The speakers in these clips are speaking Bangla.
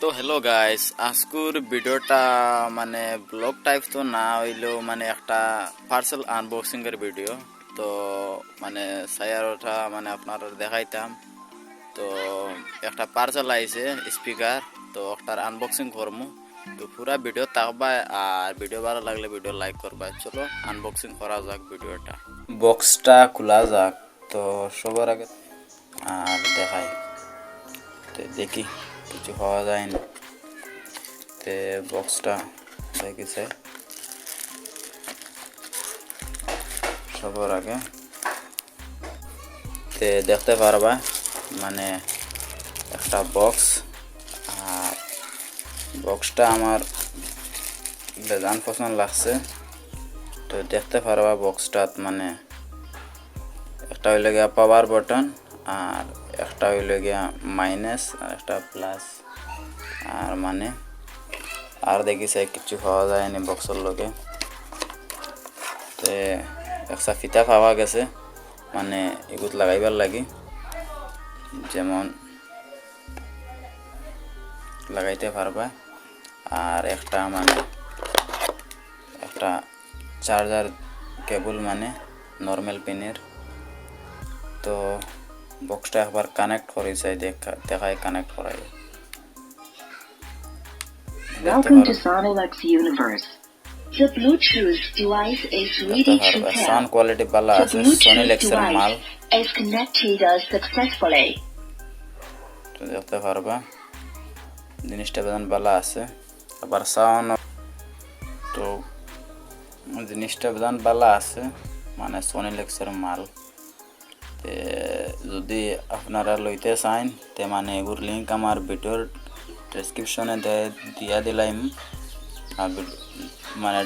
তো হ্যালো গাইস, আজকের ভিডিওটা মানে ব্লগ টাইপ তো না হইলেও মানে একটা পার্সেল আনবক্সিং এর ভিডিও। তো মানে সায়ারটা মানে আপনারা দেখাইতাম। তো একটা পার্সেল আইছে স্পিকার, তো ওটার আনবক্সিং করমু। তো পুরা ভিডিও থাকবা, আর ভিডিও ভালো লাগলে ভিডিও লাইক করবা। চলো আনবক্সিং করা যাক ভিডিওটা। বক্সটা খোলা যাক। তো সবার আগে আর দেখাই, তো দেখি কিছু পাওয়া যায় না। তে বক্সটা দেখিছে সবার আগে তে দেখতে পারবা মানে একটা বক্স। আর বক্সটা আমার বেজান পছন্দ লাগছে। তো দেখতে পারবা বক্সটাত মানে একটা হইলে গিয়া পাওয়ার বাটন, আর একটা হইলে গিয়া মাইনাস, আর একটা প্লাস। আর মানে আর দেখিছে কিছু পাওয়া যায়নি বক্সের লগে। তে একটা ফিতা পাওয়া গেছে মানে এগুত লাগাইবার লাগি, যেমন লাগাইতে পারবা। আর একটা মানে একটা চার্জার কেবল মানে নর্মাল পিনের। তো বক্সটা একবার কানেক্ট করে চাই, দেখায় কানেক্ট করাই। Welcome to SoniLEX Universe. The Bluetooth device is ready to pair. Sound quality bala The আছে, Bluetooth SoniLEX এর মাল। device is connected successfully. তো দেখতে পারবা জিনিসটা বেজান বালা আছে। আবার সাউন্ড, তো জিনিসটা বেজান বালা আছে মানে SoniLEX এর মাল। তে যদি আপনারা লইতে চান তে মানে এগুর লিঙ্ক আমার ভিডিওর ডেসক্রিপশনে দিয়া দিলাম। আর মানে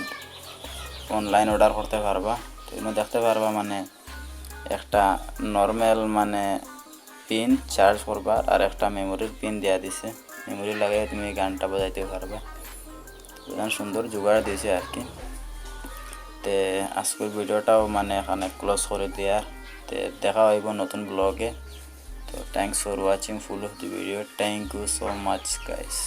অনলাইন অর্ডার করতে পারবা। তো এখানে দেখতে পারবা মানে একটা নর্মাল মানে পিন চার্জ করবার, আর একটা মেমোরির পিন দেওয়া দিছে। মেমোরি লাগাই তুমি গানটা বাজাইতে পারবা। সুন্দর জোগাড় দিয়েছে আর কি। তে আজকের ভিডিওটাও মানে এখানে ক্লোজ করে দেওয়ার। তে দেখা হইব নতুন ব্লগে। তো thanks for watching full of the video. Thank you so much guys.